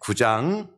9장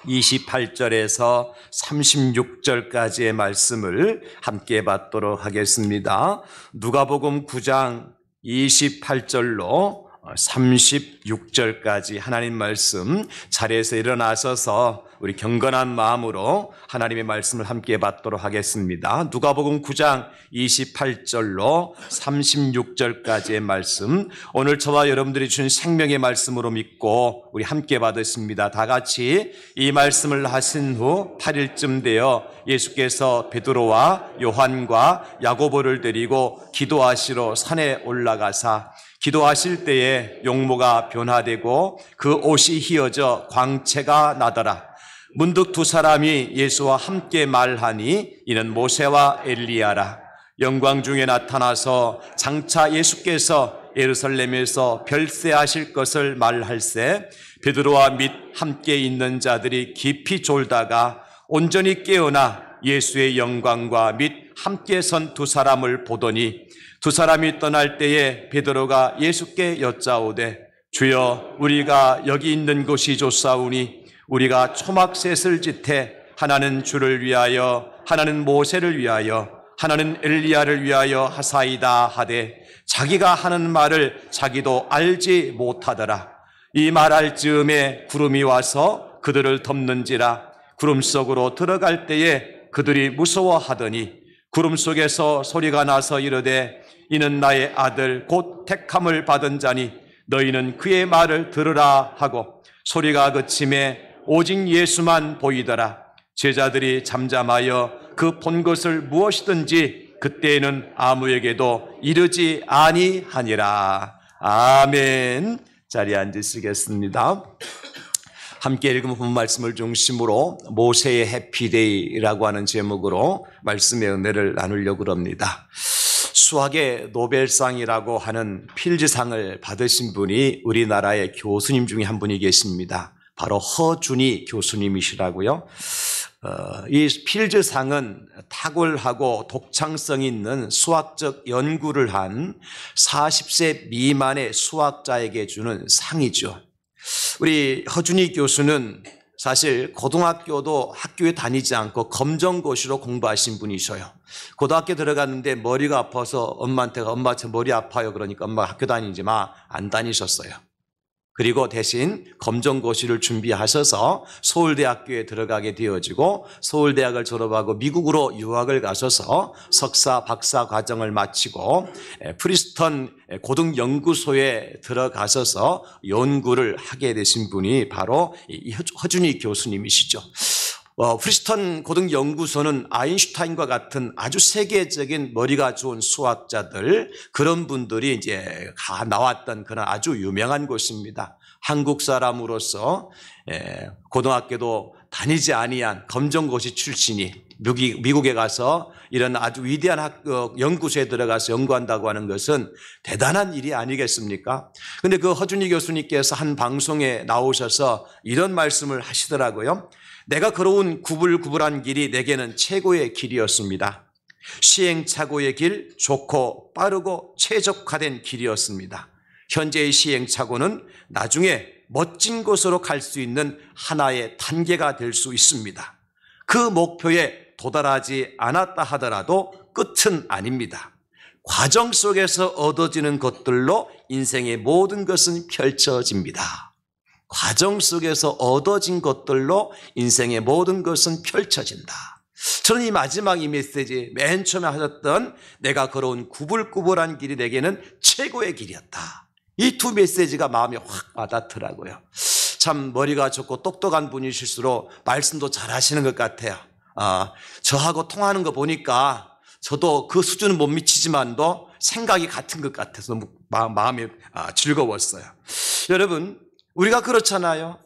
28절에서 36절까지의 말씀을 함께 받도록 하겠습니다. 누가복음 9장 28절로 36절까지 하나님 말씀 자리에서 일어나셔서 우리 경건한 마음으로 하나님의 말씀을 함께 받도록 하겠습니다. 누가복음 9장 28절로 36절까지의 말씀, 오늘 저와 여러분들이 주신 생명의 말씀으로 믿고 우리 함께 받으십니다. 다 같이 이 말씀을 하신 후 8일쯤 되어 예수께서 베드로와 요한과 야고보를 데리고 기도하시러 산에 올라가사 기도하실 때에 용모가 변화되고 그 옷이 휘어져 광채가 나더라. 문득 두 사람이 예수와 함께 말하니 이는 모세와 엘리야라. 영광 중에 나타나서 장차 예수께서 예루살렘에서 별세하실 것을 말할세 베드로와 및 함께 있는 자들이 깊이 졸다가 온전히 깨어나 예수의 영광과 및 함께 선 두 사람을 보더니 두 사람이 떠날 때에 베드로가 예수께 여짜오되 주여 우리가 여기 있는 곳이 좋사오니 우리가 초막셋을 짓되 하나는 주를 위하여 하나는 모세를 위하여 하나는 엘리야를 위하여 하사이다 하되 자기가 하는 말을 자기도 알지 못하더라. 이 말할 즈음에 구름이 와서 그들을 덮는지라. 구름 속으로 들어갈 때에 그들이 무서워하더니 구름 속에서 소리가 나서 이르되 이는 나의 아들 곧 택함을 받은 자니 너희는 그의 말을 들으라 하고 소리가 그침에 오직 예수만 보이더라. 제자들이 잠잠하여 그 본 것을 무엇이든지 그때에는 아무에게도 이르지 아니하니라. 아멘. 자리에 앉으시겠습니다. 함께 읽은 본 말씀을 중심으로 모세의 해피데이라고 하는 제목으로 말씀의 은혜를 나누려고 합니다. 수학의 노벨상이라고 하는 필즈상을 받으신 분이 우리나라의 교수님 중에 한 분이 계십니다. 바로 허준희 교수님이시라고요. 이 필즈상은 탁월하고 독창성 있는 수학적 연구를 한 40세 미만의 수학자에게 주는 상이죠. 우리 허준희 교수는 사실 고등학교도 학교에 다니지 않고 검정고시로 공부하신 분이셔요. 고등학교 들어갔는데 머리가 아파서 엄마한테 엄마 저 머리 아파요. 그러니까 엄마 학교 다니지 마. 안 다니셨어요. 그리고 대신 검정고시를 준비하셔서 서울대학교에 들어가게 되어지고 서울대학을 졸업하고 미국으로 유학을 가셔서 석사, 박사 과정을 마치고 프리스턴 고등연구소에 들어가셔서 연구를 하게 되신 분이 바로 허준희 교수님이시죠. 프리스턴 고등연구소는 아인슈타인과 같은 아주 세계적인 머리가 좋은 수학자들, 그런 분들이 이제 다 나왔던 그런 아주 유명한 곳입니다. 한국 사람으로서 고등학교도 다니지 아니한 검정고시 출신이 미국에 가서 이런 아주 위대한 연구소에 들어가서 연구한다고 하는 것은 대단한 일이 아니겠습니까? 그런데 그 허준희 교수님께서 한 방송에 나오셔서 이런 말씀을 하시더라고요. 내가 걸어온 구불구불한 길이 내게는 최고의 길이었습니다. 시행착오의 길, 좋고 빠르고 최적화된 길이었습니다. 현재의 시행착오는 나중에 멋진 곳으로 갈 수 있는 하나의 단계가 될 수 있습니다. 그 목표에 도달하지 않았다 하더라도 끝은 아닙니다. 과정 속에서 얻어지는 것들로 인생의 모든 것은 펼쳐집니다. 과정 속에서 얻어진 것들로 인생의 모든 것은 펼쳐진다. 저는 이 마지막 이 메시지 맨 처음에 하셨던 내가 걸어온 구불구불한 길이 내게는 최고의 길이었다. 이 두 메시지가 마음에 확 와닿더라고요. 참 머리가 좋고 똑똑한 분이실수록 말씀도 잘 하시는 것 같아요. 저하고 통하는 거 보니까 저도 그 수준은 못 미치지만도 생각이 같은 것 같아서 너무 마음이 즐거웠어요. 여러분, 우리가 그렇잖아요.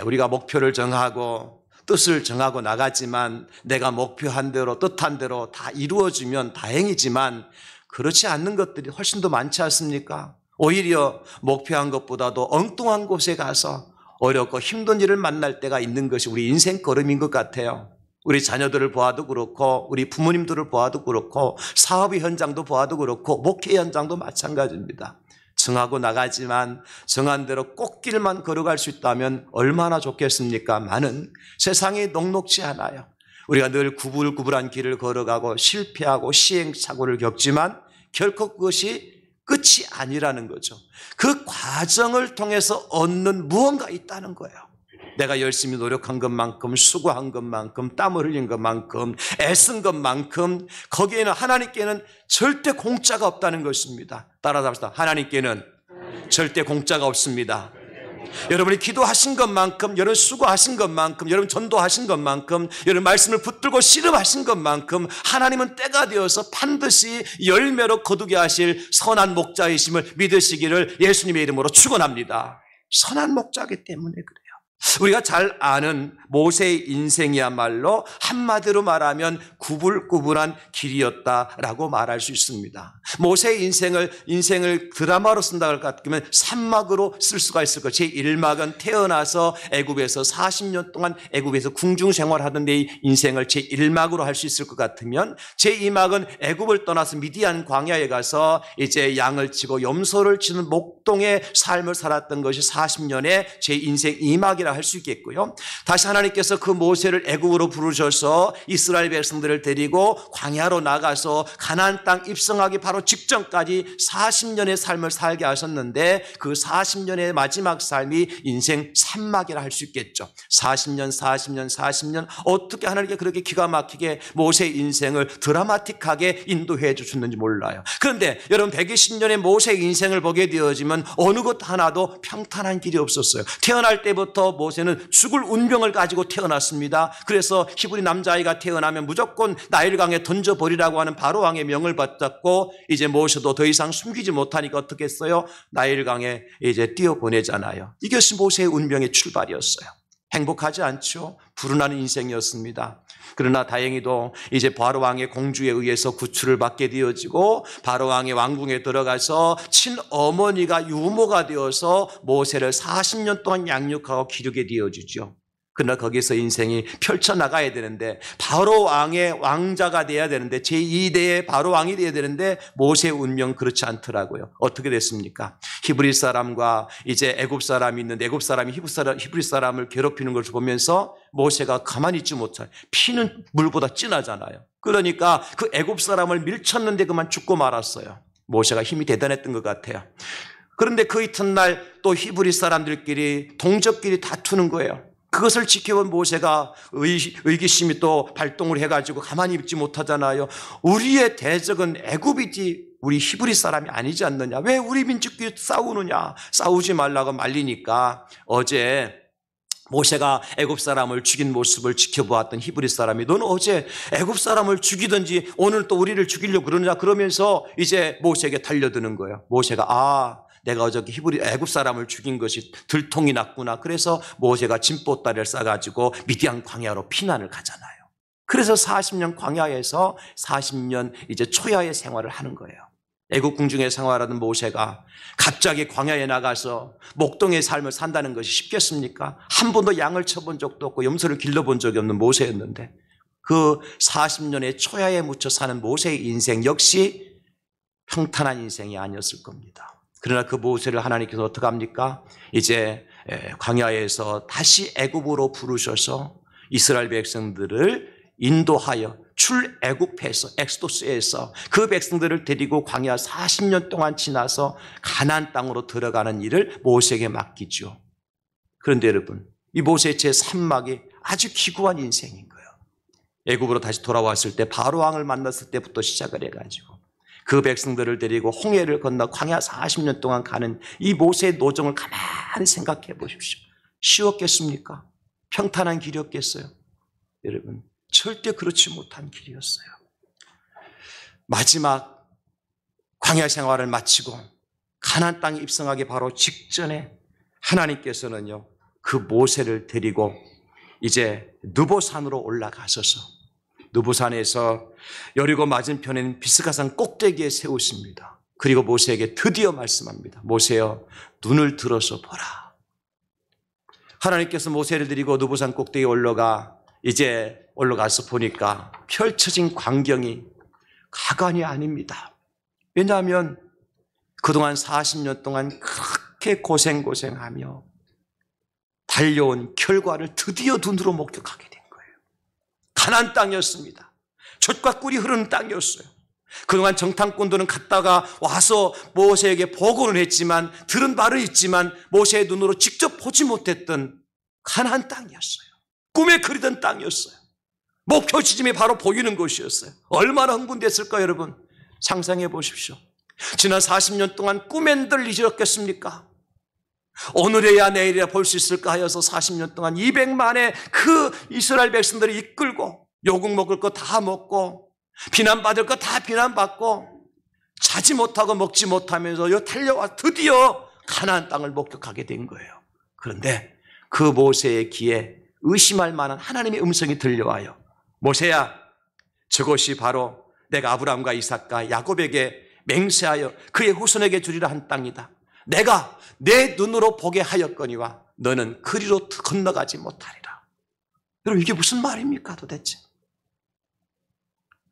우리가 목표를 정하고 뜻을 정하고 나가지만 내가 목표한 대로 뜻한 대로 다 이루어지면 다행이지만 그렇지 않는 것들이 훨씬 더 많지 않습니까? 오히려 목표한 것보다도 엉뚱한 곳에 가서 어렵고 힘든 일을 만날 때가 있는 것이 우리 인생 걸음인 것 같아요. 우리 자녀들을 보아도 그렇고 우리 부모님들을 보아도 그렇고 사업의 현장도 보아도 그렇고 목회 현장도 마찬가지입니다. 정하고 나가지만 정한 대로 꽃길만 걸어갈 수 있다면 얼마나 좋겠습니까?만은 세상이 녹록지 않아요. 우리가 늘 구불구불한 길을 걸어가고 실패하고 시행착오를 겪지만 결코 그것이 끝이 아니라는 거죠. 그 과정을 통해서 얻는 무언가 있다는 거예요. 내가 열심히 노력한 것만큼, 수고한 것만큼, 땀을 흘린 것만큼, 애쓴 것만큼 거기에는, 하나님께는 절대 공짜가 없다는 것입니다. 따라서 합시다. 하나님께는 절대 공짜가 없습니다. 여러분이 기도하신 것만큼, 여러분 수고하신 것만큼, 여러분 전도하신 것만큼, 여러분 말씀을 붙들고 씨름하신 것만큼 하나님은 때가 되어서 반드시 열매로 거두게 하실 선한 목자이심을 믿으시기를 예수님의 이름으로 축원합니다. 선한 목자이기 때문에 그래요. 우리가 잘 아는 모세의 인생이야말로 한마디로 말하면 구불구불한 길이었다라고 말할 수 있습니다. 모세의 인생을 드라마로 쓴다고 할 것 같으면 3막으로 쓸 수가 있을 거예요. 제1막은 태어나서 애굽에서 40년 동안 애굽에서 궁중 생활하던 데의 인생을 제1막으로 할 수 있을 것 같으면, 제2막은 애굽을 떠나서 미디안 광야에 가서 이제 양을 치고 염소를 치는 목동의 삶을 살았던 것이 40년의 제 인생 2막이라 할 수 있겠고요. 다시 하나님께서 그 모세를 애굽으로 부르셔서 이스라엘 백성들을 데리고 광야로 나가서 가나안 땅 입성하기 바로 직전까지 40년의 삶을 살게 하셨는데, 그 40년의 마지막 삶이 인생 3막이라 할 수 있겠죠. 40년 어떻게 하나님께 그렇게 기가 막히게 모세의 인생을 드라마틱하게 인도해 주셨는지 몰라요. 그런데 여러분 120년의 모세의 인생을 보게 되어지면 어느 것 하나도 평탄한 길이 없었어요. 태어날 때부터 모세는 죽을 운명을 가지고 태어났습니다. 그래서 히브리 남자아이가 태어나면 무조건 나일강에 던져버리라고 하는 바로왕의 명을 받았고, 이제 모세도 더 이상 숨기지 못하니까 어떻게 했어요? 나일강에 이제 띄어보내잖아요. 이것이 모세의 운명의 출발이었어요. 행복하지 않죠? 불운한 인생이었습니다. 그러나 다행히도 이제 바로왕의 공주에 의해서 구출을 받게 되어지고, 바로왕의 왕궁에 들어가서 친어머니가 유모가 되어서 모세를 40년 동안 양육하고 기르게 되어지죠. 그러나 거기서 인생이 펼쳐나가야 되는데, 바로왕의 왕자가 돼야 되는데, 제2대의 바로왕이 돼야 되는데 모세의 운명 그렇지 않더라고요. 어떻게 됐습니까? 히브리 사람과 이제 애굽 사람이 있는데, 애굽 사람이 히브리 사람을 괴롭히는 것을 보면서 모세가 가만히 있지 못해요. 피는 물보다 진하잖아요. 그러니까 그 애굽 사람을 밀쳤는데 그만 죽고 말았어요. 모세가 힘이 대단했던 것 같아요. 그런데 그 이튿날 또 히브리 사람들끼리 동족끼리 다투는 거예요. 그것을 지켜본 모세가 의기심이 또 발동을 해가지고 가만히 있지 못하잖아요. 우리의 대적은 애굽이지 우리 히브리 사람이 아니지 않느냐. 왜 우리 민족끼리 싸우느냐. 싸우지 말라고 말리니까, 어제 모세가 애굽 사람을 죽인 모습을 지켜보았던 히브리 사람이, 너는 어제 애굽 사람을 죽이든지 오늘 또 우리를 죽이려고 그러느냐, 그러면서 이제 모세에게 달려드는 거예요. 모세가 내가 어저께 애굽 사람을 죽인 것이 들통이 났구나. 그래서 모세가 진보다리를 싸가지고 미디안 광야로 피난을 가잖아요. 그래서 40년 광야에서 40년 이제 초야의 생활을 하는 거예요. 애굽 궁중에 생활하던 모세가 갑자기 광야에 나가서 목동의 삶을 산다는 것이 쉽겠습니까? 한 번도 양을 쳐본 적도 없고 염소를 길러본 적이 없는 모세였는데, 그 40년의 초야에 묻혀 사는 모세의 인생 역시 평탄한 인생이 아니었을 겁니다. 그러나 그 모세를 하나님께서 어떻게 합니까? 이제 광야에서 다시 애굽으로 부르셔서 이스라엘 백성들을 인도하여 출애굽해서, 엑소도스에서 그 백성들을 데리고 광야 40년 동안 지나서 가나안 땅으로 들어가는 일을 모세에게 맡기죠. 그런데 여러분, 이 모세의 제3막이 아주 기구한 인생인 거예요. 애굽으로 다시 돌아왔을 때 바로왕을 만났을 때부터 시작을 해가지고 그 백성들을 데리고 홍해를 건너 광야 40년 동안 가는 이 모세의 노정을 가만히 생각해 보십시오. 쉬웠겠습니까? 평탄한 길이었겠어요? 여러분, 절대 그렇지 못한 길이었어요. 마지막 광야 생활을 마치고 가나안 땅에 입성하기 바로 직전에 하나님께서는요, 그 모세를 데리고 이제 느보산으로 올라가셔서 느보산에서 여리고 맞은편에는 비스가산 꼭대기에 세우십니다. 그리고 모세에게 드디어 말씀합니다. 모세여, 눈을 들어서 보라. 하나님께서 모세를 데리고 느보산 꼭대기에 올라가서 보니까 펼쳐진 광경이 가관이 아닙니다. 왜냐하면 그동안 40년 동안 그렇게 고생하며 달려온 결과를 드디어 눈으로 목격하게 된 거예요. 가나안 땅이었습니다. 젖과 꿀이 흐르는 땅이었어요. 그동안 정탐꾼들은 갔다가 와서 모세에게 보고는 했지만, 들은 바는 있지만 모세의 눈으로 직접 보지 못했던 가나안 땅이었어요. 꿈에 그리던 땅이었어요. 목표 지점이 바로 보이는 곳이었어요. 얼마나 흥분됐을까 여러분? 상상해 보십시오. 지난 40년 동안 꿈엔들 잊었겠습니까? 오늘에야 내일이야 볼 수 있을까 하여서 40년 동안 200만의 그 이스라엘 백성들을 이끌고 요국 먹을 거 다 먹고 비난받을 거 다 비난받고 자지 못하고 먹지 못하면서 달려와 드디어 가나안 땅을 목격하게 된 거예요. 그런데 그 모세의 귀에 의심할 만한 하나님의 음성이 들려와요. 모세야, 저것이 바로 내가 아브라함과 이삭과 야곱에게 맹세하여 그의 후손에게 주리라 한 땅이다. 내가 내 눈으로 보게 하였거니와 너는 그리로 건너가지 못하리라. 여러분, 이게 무슨 말입니까 도대체?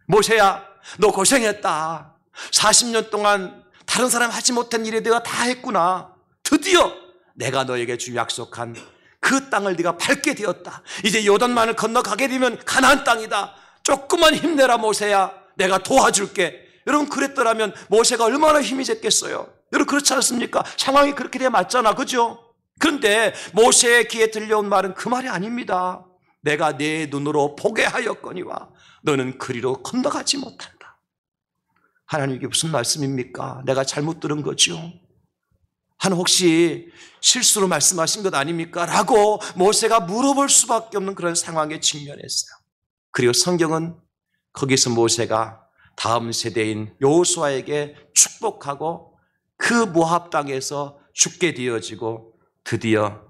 모세야, 너 고생했다. 40년 동안 다른 사람 하지 못한 일에 내가 다 했구나. 드디어 내가 너에게 주 약속한 그 땅을 네가 밟게 되었다. 이제 요단만을 건너가게 되면 가나안 땅이다. 조금만 힘내라 모세야. 내가 도와줄게. 여러분, 그랬더라면 모세가 얼마나 힘이 졌겠어요. 여러분, 그렇지 않습니까? 상황이 그렇게 돼야 맞잖아, 그죠? 그런데 모세의 귀에 들려온 말은 그 말이 아닙니다. 내가 내 눈으로 보게 하였거니와 너는 그리로 건너가지 못한다. 하나님, 이게 무슨 말씀입니까? 내가 잘못 들은 거죠? 하나님, 혹시 실수로 말씀하신 것 아닙니까? 라고 모세가 물어볼 수밖에 없는 그런 상황에 직면했어요. 그리고 성경은 거기서 모세가 다음 세대인 여호수아에게 축복하고 그 모압 땅에서 죽게 되어지고 드디어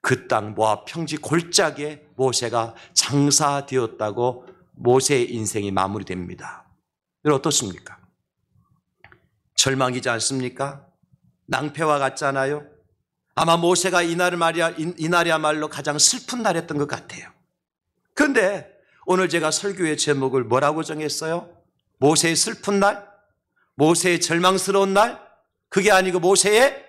그 땅 모압 평지 골짜기에 모세가 장사되었다고 모세의 인생이 마무리됩니다. 여러분, 어떻습니까? 절망이지 않습니까? 낭패와 같잖아요. 아마 모세가 이날이야말로 가장 슬픈 날이었던 것 같아요. 그런데 오늘 제가 설교의 제목을 뭐라고 정했어요? 모세의 슬픈 날? 모세의 절망스러운 날? 그게 아니고 모세의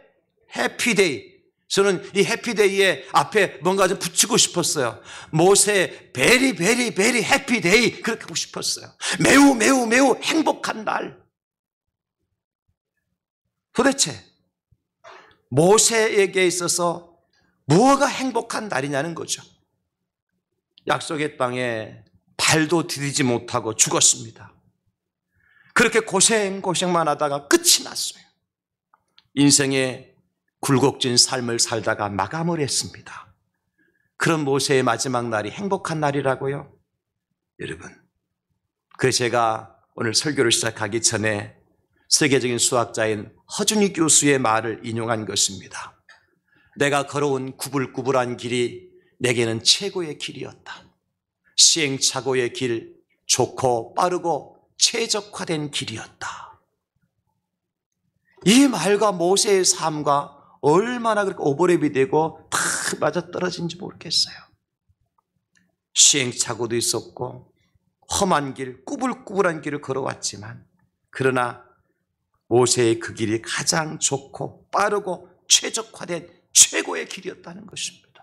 해피데이. 저는 이 해피데이에 앞에 뭔가 좀 붙이고 싶었어요. 모세 베리 해피데이, 그렇게 하고 싶었어요. 매우 행복한 날. 도대체 모세에게 있어서 무엇가 행복한 날이냐는 거죠. 약속의 땅에 발도 디디지 못하고 죽었습니다. 그렇게 고생만 하다가 끝이 났어요. 인생의 굴곡진 삶을 살다가 마감을 했습니다. 그런 모세의 마지막 날이 행복한 날이라고요? 여러분, 제가 오늘 설교를 시작하기 전에 세계적인 수학자인 허준희 교수의 말을 인용한 것입니다. 내가 걸어온 구불구불한 길이 내게는 최고의 길이었다. 시행착오의 길, 좋고 빠르고 최적화된 길이었다. 이 말과 모세의 삶과 얼마나 그렇게 오버랩이 되고 다 맞아떨어진지 모르겠어요. 시행착오도 있었고 험한 길, 꾸불꾸불한 길을 걸어왔지만 그러나 모세의 그 길이 가장 좋고 빠르고 최적화된 최고의 길이었다는 것입니다.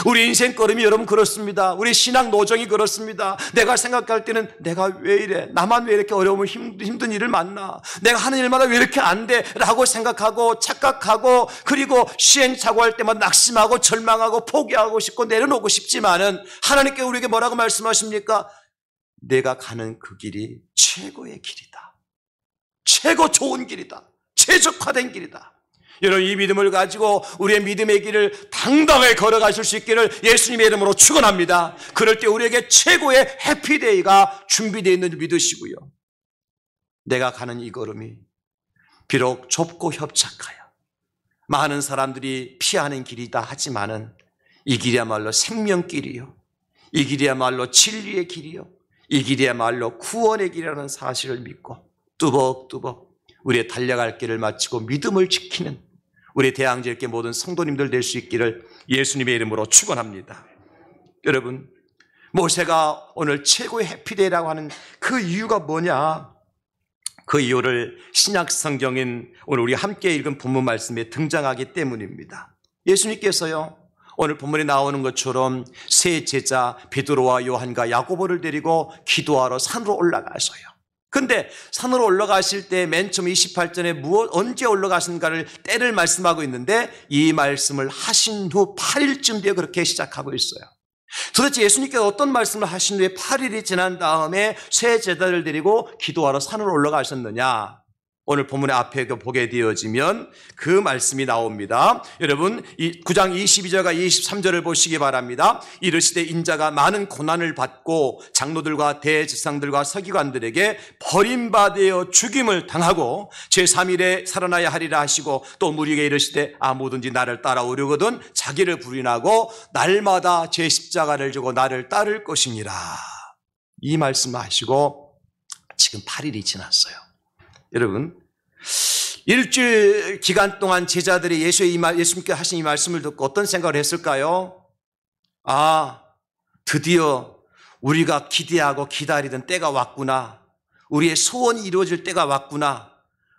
우리 인생 걸음이 여러분 그렇습니다. 우리 신앙 노정이 그렇습니다. 내가 생각할 때는 내가 왜 이래? 나만 왜 이렇게 어려움을 힘든 일을 만나? 내가 하는 일마다 왜 이렇게 안 돼? 라고 생각하고 착각하고 그리고 시행착오할 때만 낙심하고 절망하고 포기하고 싶고 내려놓고 싶지만은 하나님께 우리에게 뭐라고 말씀하십니까? 내가 가는 그 길이 최고의 길이다. 최고 좋은 길이다. 최적화된 길이다. 여러분, 이 믿음을 가지고 우리의 믿음의 길을 당당하게 걸어가실 수 있기를 예수님의 이름으로 축원합니다. 그럴 때 우리에게 최고의 해피데이가 준비되어 있는 줄 믿으시고요. 내가 가는 이 걸음이 비록 좁고 협착하여 많은 사람들이 피하는 길이다 하지만은 이 길이야말로 생명길이요, 이 길이야말로 진리의 길이요, 이 길이야말로 구원의 길이라는 사실을 믿고 뚜벅뚜벅 우리의 달려갈 길을 마치고 믿음을 지키는 우리 대항제일교 모든 성도님들 될 수 있기를 예수님의 이름으로 축원합니다. 여러분, 모세가 오늘 최고의 해피데이라고 하는 그 이유가 뭐냐? 그 이유를 신약 성경인 오늘 우리 함께 읽은 본문 말씀에 등장하기 때문입니다. 예수님께서요, 오늘 본문에 나오는 것처럼 세 제자 베드로와 요한과 야고보를 데리고 기도하러 산으로 올라가서요. 근데 산으로 올라가실 때 맨 처음 28절에 언제 올라가신가를 때를 말씀하고 있는데 이 말씀을 하신 후 8일쯤 뒤에 그렇게 시작하고 있어요. 도대체 예수님께서 어떤 말씀을 하신 후에 8일이 지난 다음에 세 제자를 데리고 기도하러 산으로 올라가셨느냐? 오늘 본문의 앞에 보게 되어지면 그 말씀이 나옵니다. 여러분, 9장 22절과 23절을 보시기 바랍니다. 이르시되 인자가 많은 고난을 받고 장로들과 대제사장들과 서기관들에게 버림받아 죽임을 당하고 제3일에 살아나야 하리라 하시고 또 무리에게 이르시되 아무든지 나를 따라오려거든 자기를 부인하고 날마다 제 십자가를 지고 나를 따를 것이니라. 이 말씀을 하시고 지금 8일이 지났어요. 여러분, 일주일 기간 동안 제자들이 예수님께 하신 이 말씀을 듣고 어떤 생각을 했을까요? 아, 드디어 우리가 기대하고 기다리던 때가 왔구나. 우리의 소원이 이루어질 때가 왔구나.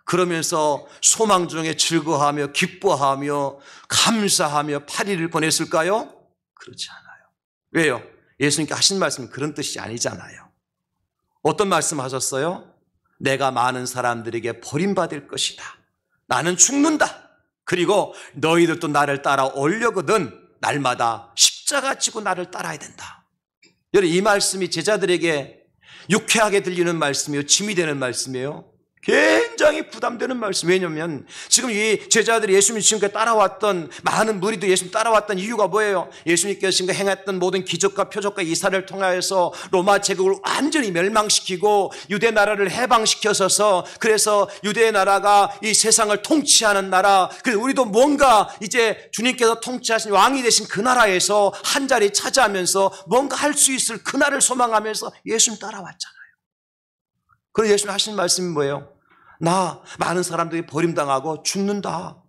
그러면서 소망 중에 즐거워하며 기뻐하며 감사하며 8일을 보냈을까요? 그렇지 않아요. 왜요? 예수님께 하신 말씀은 그런 뜻이 아니잖아요. 어떤 말씀 하셨어요? 내가 많은 사람들에게 버림받을 것이다. 나는 죽는다. 그리고 너희들도 나를 따라오려거든 날마다 십자가 지고 나를 따라야 된다. 여러분, 이 말씀이 제자들에게 유쾌하게 들리는 말씀이에요? 짐이 되는 말씀이에요? 굉장히 부담되는 말씀. 왜냐하면 지금 이 제자들이 예수님 지금까지 따라왔던 많은 무리도 예수님 따라왔던 이유가 뭐예요? 예수님께서 지금 행했던 모든 기적과 표적과 이사를 통하여서 로마 제국을 완전히 멸망시키고 유대 나라를 해방시켜서서 그래서 유대 나라가 이 세상을 통치하는 나라, 그래서 우리도 뭔가 이제 주님께서 통치하신 왕이 되신 그 나라에서 한 자리 차지하면서 뭔가 할 수 있을 그날을 소망하면서 예수님 따라왔잖아요. 그래서 예수님 하신 말씀이 뭐예요? 나 많은 사람들이 버림당하고 죽는다.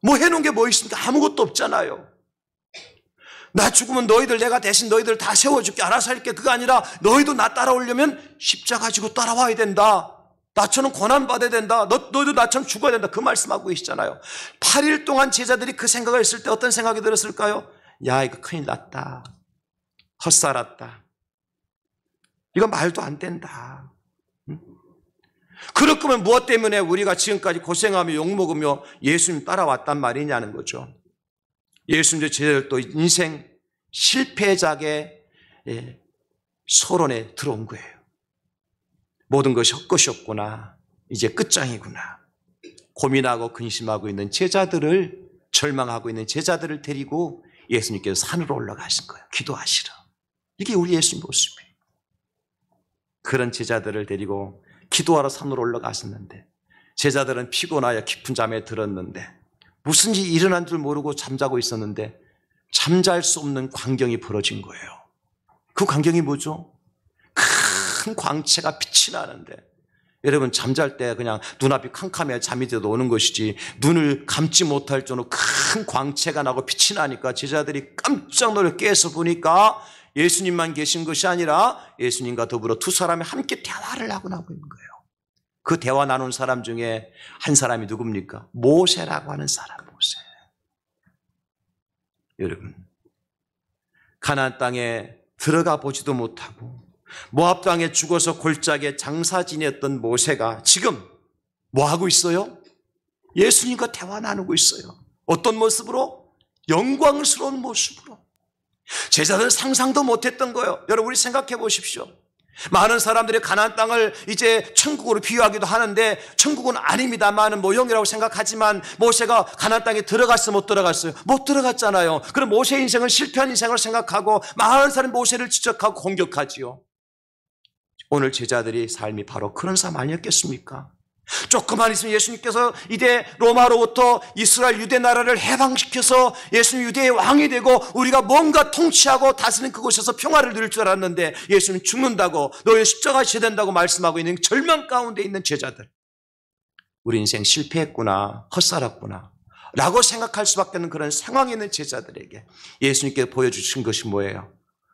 뭐 해놓은 게 뭐 있습니까? 아무것도 없잖아요. 나 죽으면 내가 대신 너희들 다 세워줄게. 알아서 할게. 그거 아니라 너희도 나 따라오려면 십자가 지고 따라와야 된다. 나처럼 고난받아야 된다. 너희도 나처럼 죽어야 된다. 그 말씀하고 계시잖아요. 8일 동안 제자들이 그 생각을 했을 때 어떤 생각이 들었을까요? 야, 이거 큰일 났다. 헛살았다. 이거 말도 안 된다. 그럴 거면 무엇 때문에 우리가 지금까지 고생하며 욕먹으며 예수님 따라왔단 말이냐는 거죠. 예수님의 제자들도 인생 실패작의 서론에 들어온 거예요. 모든 것이 헛것이었구나. 이제 끝장이구나. 고민하고 근심하고 있는 제자들을, 절망하고 있는 제자들을 데리고 예수님께서 산으로 올라가신 거예요. 기도하시라. 이게 우리 예수님 모습이에요. 그런 제자들을 데리고 기도하러 산으로 올라가셨는데 제자들은 피곤하여 깊은 잠에 들었는데 무슨 일이 일어난 줄 모르고 잠자고 있었는데 잠잘 수 없는 광경이 벌어진 거예요. 그 광경이 뭐죠? 큰 광채가 빛이 나는데, 여러분 잠잘 때 그냥 눈앞이 캄캄해야 잠이 들어도 오는 것이지 눈을 감지 못할 정도로 큰 광채가 나고 빛이 나니까 제자들이 깜짝 놀라 깨서 보니까 예수님만 계신 것이 아니라 예수님과 더불어 두 사람이 함께 대화를 하고 있는 거예요. 그 대화 나눈 사람 중에 한 사람이 누굽니까? 모세라고 하는 사람, 모세. 여러분, 가나안 땅에 들어가 보지도 못하고 모압 땅에 죽어서 골짜기에 장사 지냈던 모세가 지금 뭐 하고 있어요? 예수님과 대화 나누고 있어요. 어떤 모습으로? 영광스러운 모습으로. 제자들은 상상도 못했던 거예요. 여러분, 우리 생각해 보십시오. 많은 사람들이 가나안 땅을 이제 천국으로 비유하기도 하는데 천국은 아닙니다만은 모형이라고 생각하지만 모세가 가나안 땅에 들어갔어요? 못 들어갔어요? 못 들어갔잖아요. 그럼 모세의 인생은 실패한 인생으로 생각하고 많은 사람이 모세를 지적하고 공격하지요. 오늘 제자들의 삶이 바로 그런 삶 아니었겠습니까? 조금만 있으면 예수님께서 이제 로마로부터 이스라엘 유대 나라를 해방시켜서 예수님 유대의 왕이 되고 우리가 뭔가 통치하고 다스리는 그곳에서 평화를 누릴 줄 알았는데 예수님 죽는다고, 너희 십자가 지어야 된다고 말씀하고 있는 절망 가운데 있는 제자들, 우리 인생 실패했구나, 헛살았구나 라고 생각할 수밖에 없는 그런 상황에 있는 제자들에게 예수님께서 보여주신 것이 뭐예요?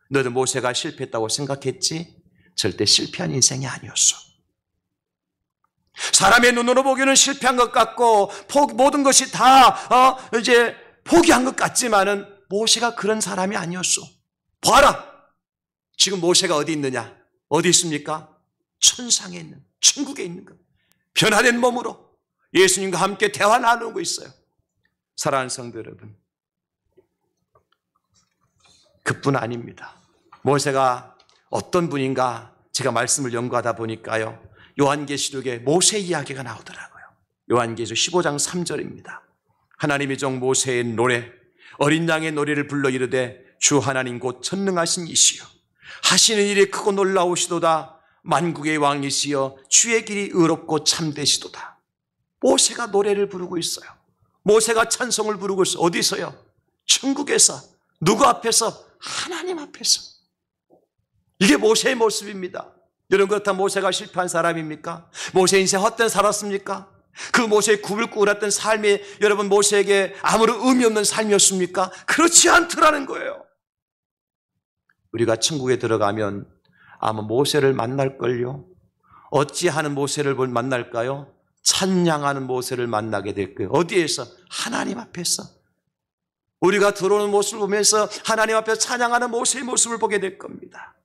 너는 모세가 실패했다고 생각했지? 절대 실패한 인생이 아니었어. 사람의 눈으로 보기에는 실패한 것 같고 모든 것이 다 이제 포기한 것 같지만은 모세가 그런 사람이 아니었어. 봐라. 지금 모세가 어디 있느냐? 어디 있습니까? 천상에 있는, 천국에 있는 것. 변화된 몸으로 예수님과 함께 대화 나누고 있어요. 사랑하는 성도 여러분, 그뿐 아닙니다. 모세가 어떤 분인가 제가 말씀을 연구하다 보니까요, 요한계시록에 모세 이야기가 나오더라고요. 요한계시록 15장 3절입니다. 하나님의 종 모세의 노래, 어린 양의 노래를 불러 이르되 주 하나님 곧 전능하신 이시여 하시는 일이 크고 놀라우시도다. 만국의 왕이시여 주의 길이 의롭고 참되시도다. 모세가 노래를 부르고 있어요. 모세가 찬송을 부르고 있어요. 어디서요? 천국에서. 누구 앞에서? 하나님 앞에서. 이게 모세의 모습입니다. 여러분, 그렇다면 모세가 실패한 사람입니까? 모세 인생 헛된 살았습니까? 그 모세의 구불구불했던 삶이 여러분 모세에게 아무런 의미 없는 삶이었습니까? 그렇지 않더라는 거예요. 우리가 천국에 들어가면 아마 모세를 만날걸요. 어찌하는 모세를 만날까요? 찬양하는 모세를 만나게 될 거예요. 어디에서? 하나님 앞에서. 우리가 들어오는 모습을 보면서 하나님 앞에서 찬양하는 모세의 모습을 보게 될 겁니다.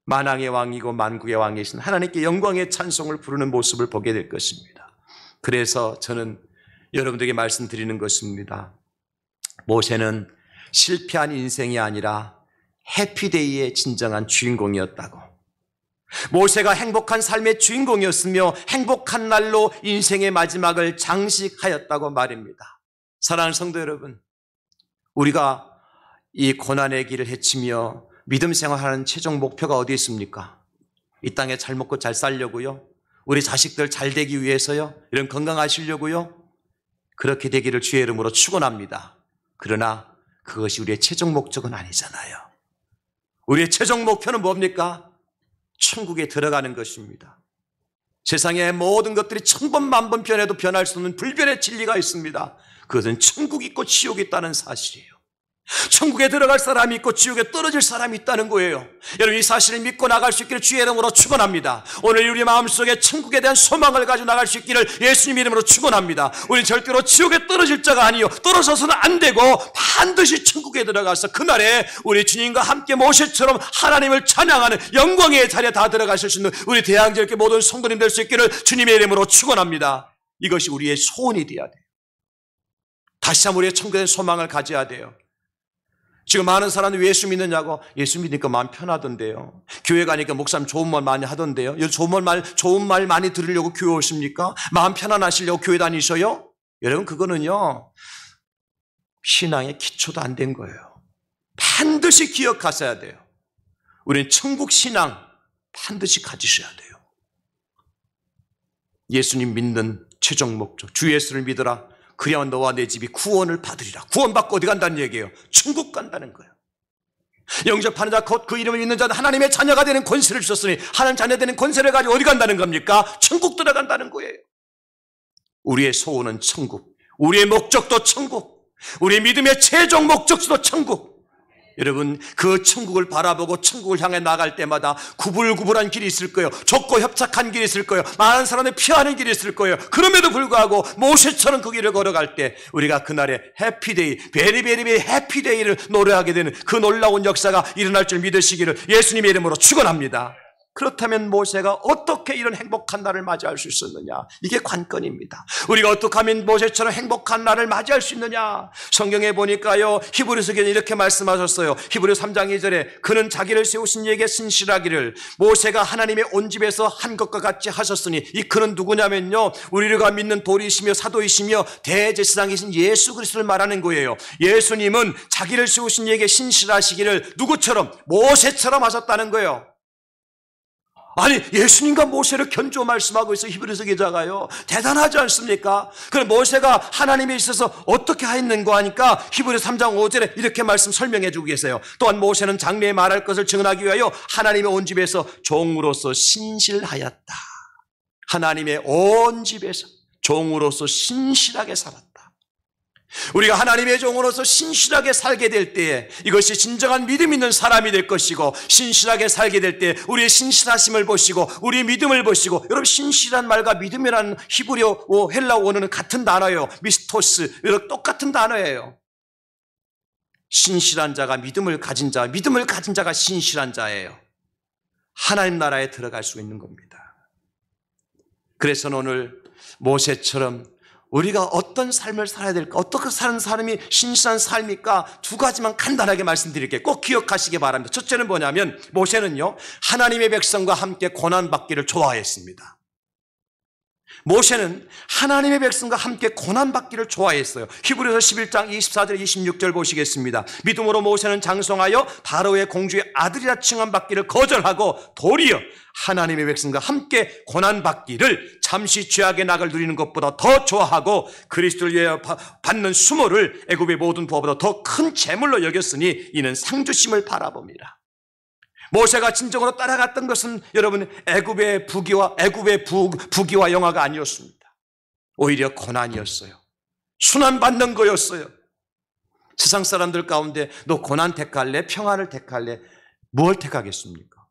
만왕의 왕이고 만국의 왕이신 하나님께 영광의 찬송을 부르는 모습을 보게 될 것입니다. 그래서 저는 여러분들에게 말씀드리는 것입니다. 모세는 실패한 인생이 아니라 해피데이의 진정한 주인공이었다고. 모세가 행복한 삶의 주인공이었으며 행복한 날로 인생의 마지막을 장식하였다고 말입니다. 사랑하는 성도 여러분, 우리가 이 고난의 길을 헤치며 믿음 생활하는 최종 목표가 어디 있습니까? 이 땅에 잘 먹고 잘 살려고요? 우리 자식들 잘 되기 위해서요? 이런 건강하시려고요? 그렇게 되기를 주의 이름으로 축원합니다. 그러나 그것이 우리의 최종 목적은 아니잖아요. 우리의 최종 목표는 뭡니까? 천국에 들어가는 것입니다. 세상의 모든 것들이 1000번 만번 변해도 변할 수 없는 불변의 진리가 있습니다. 그것은 천국이 있고 지옥이 있다는 사실이에요. 천국에 들어갈 사람이 있고 지옥에 떨어질 사람이 있다는 거예요. 여러분, 이 사실을 믿고 나갈 수 있기를 주의 이름으로 축원합니다. 오늘 우리 마음속에 천국에 대한 소망을 가지고 나갈 수 있기를 예수님 이름으로 축원합니다. 우리 절대로 지옥에 떨어질 자가 아니요, 떨어져서는 안 되고 반드시 천국에 들어가서 그날에 우리 주님과 함께 모세처럼 하나님을 찬양하는 영광의 자리에 다 들어가실 수 있는 우리 대항절교 모든 성도님 될 수 있기를 주님의 이름으로 축원합니다. 이것이 우리의 소원이 되어야 돼요. 다시 한번 우리의 천국에 대한 소망을 가져야 돼요. 지금 많은 사람들이 예수 믿느냐고, 예수 믿으니까 마음 편하던데요. 교회 가니까 목사님 좋은 말 많이 하던데요. 좋은 말 많이 들으려고 교회 오십니까? 마음 편안하시려고 교회 다니셔요? 여러분, 그거는요, 신앙의 기초도 안 된 거예요. 반드시 기억하셔야 돼요. 우리는 천국 신앙 반드시 가지셔야 돼요. 예수님 믿는 최종 목적, 주 예수를 믿어라. 그래야 너와 내 집이 구원을 받으리라. 구원받고 어디 간다는 얘기예요? 천국 간다는 거예요. 영접하는 자 곧 그 이름을 믿는 자는 하나님의 자녀가 되는 권세를 주셨으니 하나님 자녀 되는 권세를 가지고 어디 간다는 겁니까? 천국 들어간다는 거예요. 우리의 소원은 천국, 우리의 목적도 천국, 우리의 믿음의 최종 목적지도 천국. 여러분, 그 천국을 바라보고 천국을 향해 나갈 때마다 구불구불한 길이 있을 거예요. 좁고 협착한 길이 있을 거예요. 많은 사람들이 피하는 길이 있을 거예요. 그럼에도 불구하고 모세처럼 그 길을 걸어갈 때 우리가 그날의 해피데이, 베리베리베리 해피데이를 노래하게 되는 그 놀라운 역사가 일어날 줄 믿으시기를 예수님의 이름으로 축원합니다. 그렇다면 모세가 어떻게 이런 행복한 날을 맞이할 수 있었느냐? 이게 관건입니다. 우리가 어떻게 하면 모세처럼 행복한 날을 맞이할 수 있느냐? 성경에 보니까요, 히브리서에는 이렇게 말씀하셨어요. 히브리 3장 2절에 그는 자기를 세우신 이에게 신실하기를 모세가 하나님의 온 집에서 한 것과 같이 하셨으니, 이 그는 누구냐면요, 우리가 믿는 도리이시며 사도이시며 대제사장이신 예수 그리스도를 말하는 거예요. 예수님은 자기를 세우신 이에게 신실하시기를 누구처럼? 모세처럼 하셨다는 거예요. 아니, 예수님과 모세를 견주어 말씀하고 있어 히브리서 기자가요. 대단하지 않습니까? 그럼 모세가 하나님에 있어서 어떻게 했는가 하니까 히브리서 3장 5절에 이렇게 말씀 설명해 주고 계세요. 또한 모세는 장래에 말할 것을 증언하기 위하여 하나님의 온 집에서 종으로서 신실하였다. 하나님의 온 집에서 종으로서 신실하게 살았다. 우리가 하나님의 종으로서 신실하게 살게 될 때에 이것이 진정한 믿음 있는 사람이 될 것이고, 신실하게 살게 될 때 우리의 신실하심을 보시고 우리의 믿음을 보시고, 여러분 신실한 말과 믿음이라는 히브리어 헬라어 원어는 같은 단어예요. 미스토스, 이런 똑같은 단어예요. 신실한 자가 믿음을 가진 자, 믿음을 가진 자가 신실한 자예요. 하나님 나라에 들어갈 수 있는 겁니다. 그래서 오늘 모세처럼 우리가 어떤 삶을 살아야 될까? 어떻게 사는 사람이 신실한 삶일까? 두 가지만 간단하게 말씀드릴게요. 꼭 기억하시기 바랍니다. 첫째는 뭐냐면, 모세는요, 하나님의 백성과 함께 고난받기를 좋아했습니다. 모세는 하나님의 백성과 함께 고난받기를 좋아했어요. 히브리서 11장 24절 26절 보시겠습니다. 믿음으로 모세는 장성하여 바로의 공주의 아들이라 칭함받기를 거절하고 도리어 하나님의 백성과 함께 고난받기를 잠시 죄악의 낙을 누리는 것보다 더 좋아하고 그리스도를 위하여 받는 수모를 애굽의 모든 부하보다 더 큰 재물로 여겼으니 이는 상주심을 바라봅니다. 모세가 진정으로 따라갔던 것은 여러분 애굽의 부귀와 영화가 아니었습니다. 오히려 고난이었어요. 순환받는 거였어요. 세상 사람들 가운데 너 고난 택할래? 평안을 택할래? 뭘 택하겠습니까?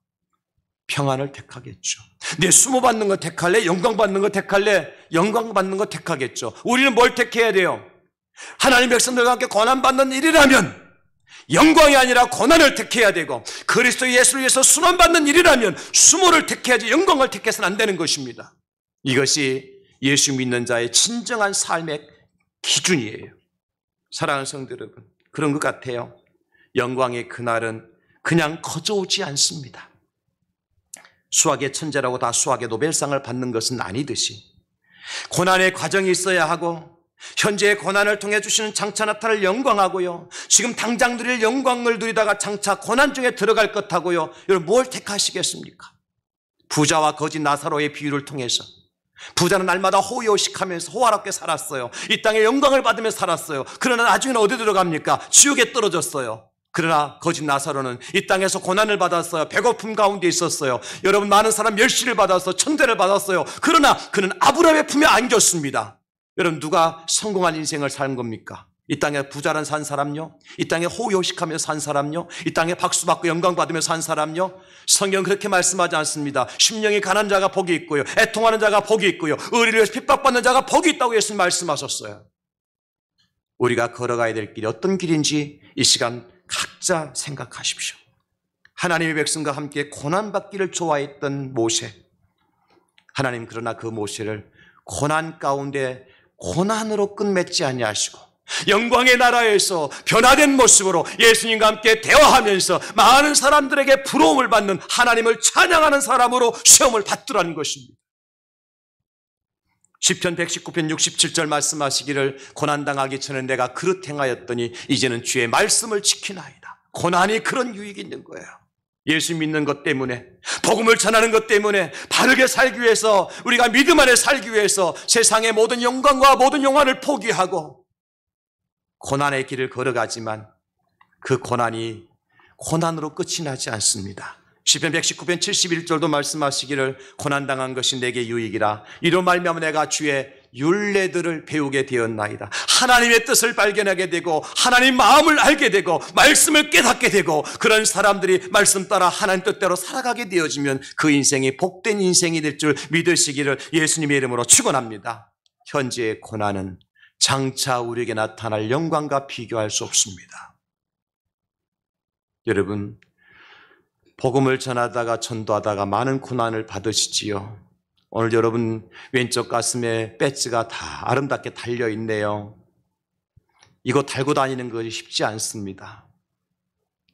평안을 택하겠죠. 내 수모받는 거 택할래? 영광받는 거 택할래? 영광받는 거 택하겠죠. 우리는 뭘 택해야 돼요? 하나님 백성들과 함께 고난받는 일이라면 영광이 아니라 고난을 택해야 되고, 그리스도 예수를 위해서 순환받는 일이라면 수모를 택해야지 영광을 택해서는 안 되는 것입니다. 이것이 예수 믿는 자의 진정한 삶의 기준이에요. 사랑하는 성도 여러분, 그런 것 같아요. 영광의 그날은 그냥 거저오지 않습니다. 수학의 천재라고 다 수학의 노벨상을 받는 것은 아니듯이 고난의 과정이 있어야 하고, 현재의 고난을 통해 주시는 장차 나타날 영광하고요, 지금 당장 누릴 영광을 누리다가 장차 고난 중에 들어갈 것하고요, 여러분 뭘 택하시겠습니까? 부자와 거지 나사로의 비유를 통해서 부자는 날마다 호의호식하면서 호화롭게 살았어요. 이 땅에 영광을 받으며 살았어요. 그러나 나중에는 어디 들어갑니까? 지옥에 떨어졌어요. 그러나 거짓 나사로는 이 땅에서 고난을 받았어요. 배고픔 가운데 있었어요. 여러분 많은 사람 멸시를 받아서 천대를 받았어요. 그러나 그는 아브라함의 품에 안겼습니다. 여러분 누가 성공한 인생을 산 겁니까? 이 땅에 부자란 산 사람요? 이 땅에 호의호식하며 산 사람요? 이 땅에 박수받고 영광받으며 산 사람요? 성경 그렇게 말씀하지 않습니다. 심령이 가난한 자가 복이 있고요, 애통하는 자가 복이 있고요, 의리를 위해서 핍박받는 자가 복이 있다고 예수님 말씀하셨어요. 우리가 걸어가야 될 길이 어떤 길인지 이 시간 각자 생각하십시오. 하나님의 백성과 함께 고난받기를 좋아했던 모세, 하나님 그러나 그 모세를 고난 가운데 고난으로 끝맺지 아니하시고 영광의 나라에서 변화된 모습으로 예수님과 함께 대화하면서 많은 사람들에게 부러움을 받는, 하나님을 찬양하는 사람으로 시험을 받더라는 것입니다. 시편 119편 67절 말씀하시기를 고난당하기 전에 내가 그릇 행하였더니 이제는 주의 말씀을 지키나이다. 고난이 그런 유익이 있는 거예요. 예수 믿는 것 때문에, 복음을 전하는 것 때문에, 바르게 살기 위해서, 우리가 믿음 안에 살기 위해서 세상의 모든 영광과 모든 영화를 포기하고 고난의 길을 걸어가지만 그 고난이 고난으로 끝이 나지 않습니다. 시편 119편 71절도 말씀하시기를 고난당한 것이 내게 유익이라 이로 말미암아 내가 주의 율례들을 배우게 되었나이다. 하나님의 뜻을 발견하게 되고 하나님 마음을 알게 되고 말씀을 깨닫게 되고, 그런 사람들이 말씀 따라 하나님 뜻대로 살아가게 되어지면 그 인생이 복된 인생이 될 줄 믿으시기를 예수님의 이름으로 축원합니다. 현재의 고난은 장차 우리에게 나타날 영광과 비교할 수 없습니다. 여러분, 복음을 전하다가 전도하다가 많은 고난을 받으시지요. 오늘 여러분 왼쪽 가슴에 배지가 다 아름답게 달려있네요. 이거 달고 다니는 것이 쉽지 않습니다.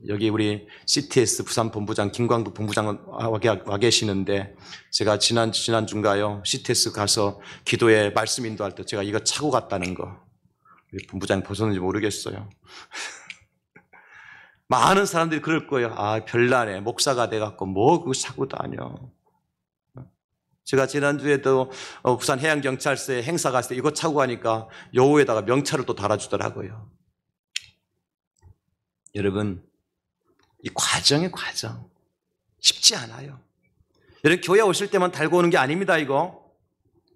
여기 우리 CTS 부산본부장 김광두 본부장 와 계시는데, 제가 지난주인가요? CTS 가서 기도에 말씀 인도할 때 제가 이거 차고 갔다는 거, 본부장 보셨는지 모르겠어요. 많은 사람들이 그럴 거예요. 아, 별나네. 목사가 돼갖고 뭐 그거 차고 다녀. 제가 지난주에도 부산 해양경찰서에 행사 갔을 때 이거 차고 가니까 여우에다가 명찰을 또 달아주더라고요. 여러분, 이 과정의 과정 쉽지 않아요. 여러분 교회 오실 때만 달고 오는 게 아닙니다. 이거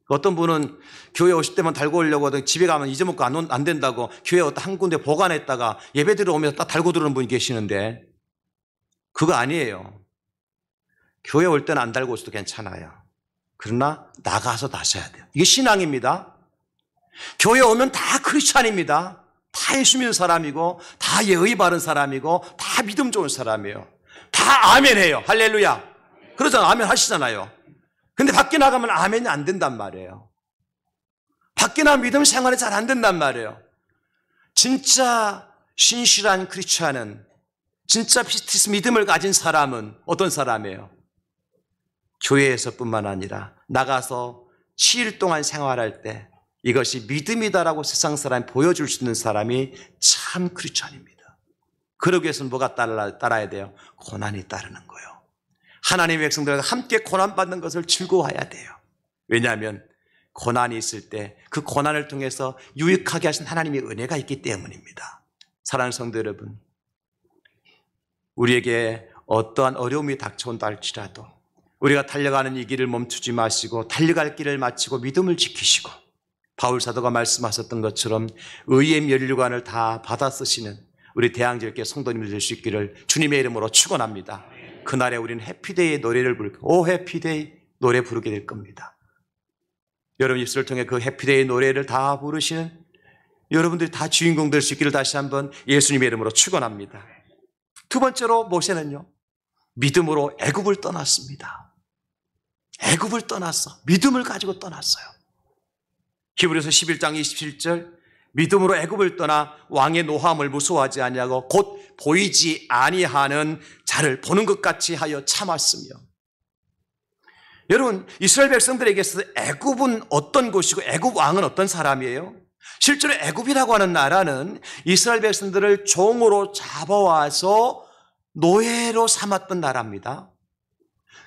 어떤 분은 교회 오실 때만 달고 오려고 하더니 집에 가면 잊어먹고 안 된다고 교회 어떤 한 군데 보관했다가 예배 들어오면서 딱 달고 들어오는 분이 계시는데 그거 아니에요. 교회 올 때는 안 달고 오셔도 괜찮아요. 그러나 나가서 다셔야 돼요. 이게 신앙입니다. 교회 오면 다 크리스찬입니다. 다 예수 믿는 사람이고 다 예의 바른 사람이고 다 믿음 좋은 사람이에요. 다 아멘해요. 할렐루야. 그러잖아요. 아멘 하시잖아요. 근데 밖에 나가면 아멘이 안 된단 말이에요. 밖에 나가면 믿음 생활이 잘 안 된단 말이에요. 진짜 신실한 크리스찬은, 진짜 피스티스 믿음을 가진 사람은 어떤 사람이에요? 교회에서뿐만 아니라 나가서 7일 동안 생활할 때 이것이 믿음이다라고 세상 사람이 보여줄 수 있는 사람이 참 크리스찬입니다. 그러기 위해서는 뭐가 따라야 돼요? 고난이 따르는 거예요. 하나님의 백성들과 함께 고난받는 것을 즐거워해야 돼요. 왜냐하면 고난이 있을 때 그 고난을 통해서 유익하게 하신 하나님의 은혜가 있기 때문입니다. 사랑하는 성도 여러분, 우리에게 어떠한 어려움이 닥쳐온다 할지라도 우리가 달려가는 이 길을 멈추지 마시고 달려갈 길을 마치고 믿음을 지키시고 바울 사도가 말씀하셨던 것처럼 의의 면류관을 다 받아 쓰시는 우리 대항절교 성도님들 될 수 있기를 주님의 이름으로 축원합니다. 그날에 우리는 해피데이의 노래를 부를 거예요. 오 해피데이 노래 부르게 될 겁니다. 여러분 입술을 통해 그 해피데이 노래를 다 부르시는 여러분들이 다 주인공 될 수 있기를 다시 한번 예수님의 이름으로 축원합니다. 두 번째로 모세는요, 믿음으로 애굽을 떠났습니다. 애굽을 떠났어. 믿음을 가지고 떠났어요. 히브리서 11장 27절 믿음으로 애굽을 떠나 왕의 노함을 무서워하지 아니하고 곧 보이지 아니하는 자를 보는 것 같이 하여 참았으며. 여러분 이스라엘 백성들에게 있어서 애굽은 어떤 곳이고 애굽 왕은 어떤 사람이에요? 실제로 애굽이라고 하는 나라는 이스라엘 백성들을 종으로 잡아와서 노예로 삼았던 나라입니다.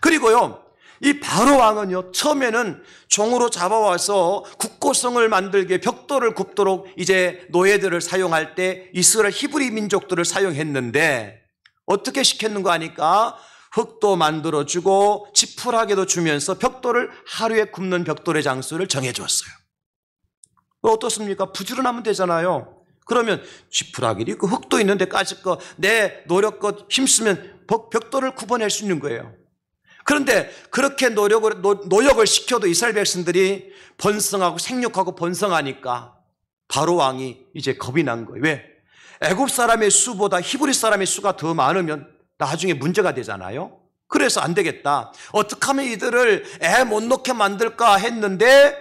그리고요 이 바로 왕은요 처음에는 종으로 잡아와서 국고성을 만들게 벽돌을 굽도록 이제 노예들을 사용할 때 이스라엘 히브리 민족들을 사용했는데 어떻게 시켰는가 하니까 흙도 만들어주고 지푸라기도 주면서 벽돌을 하루에 굽는 벽돌의 장수를 정해줬어요. 어떻습니까? 부지런하면 되잖아요. 그러면 지푸라기도 있고 흙도 있는데 까짓 거 내 노력껏 힘쓰면 벽돌을 굽어낼 수 있는 거예요. 그런데 그렇게 노력을 시켜도 이스라엘 백성들이 번성하고 생육하고 번성하니까 바로 왕이 이제 겁이 난 거예요. 왜? 애굽 사람의 수보다 히브리 사람의 수가 더 많으면 나중에 문제가 되잖아요. 그래서 안 되겠다. 어떻게 하면 이들을 애 못 놓게 만들까 했는데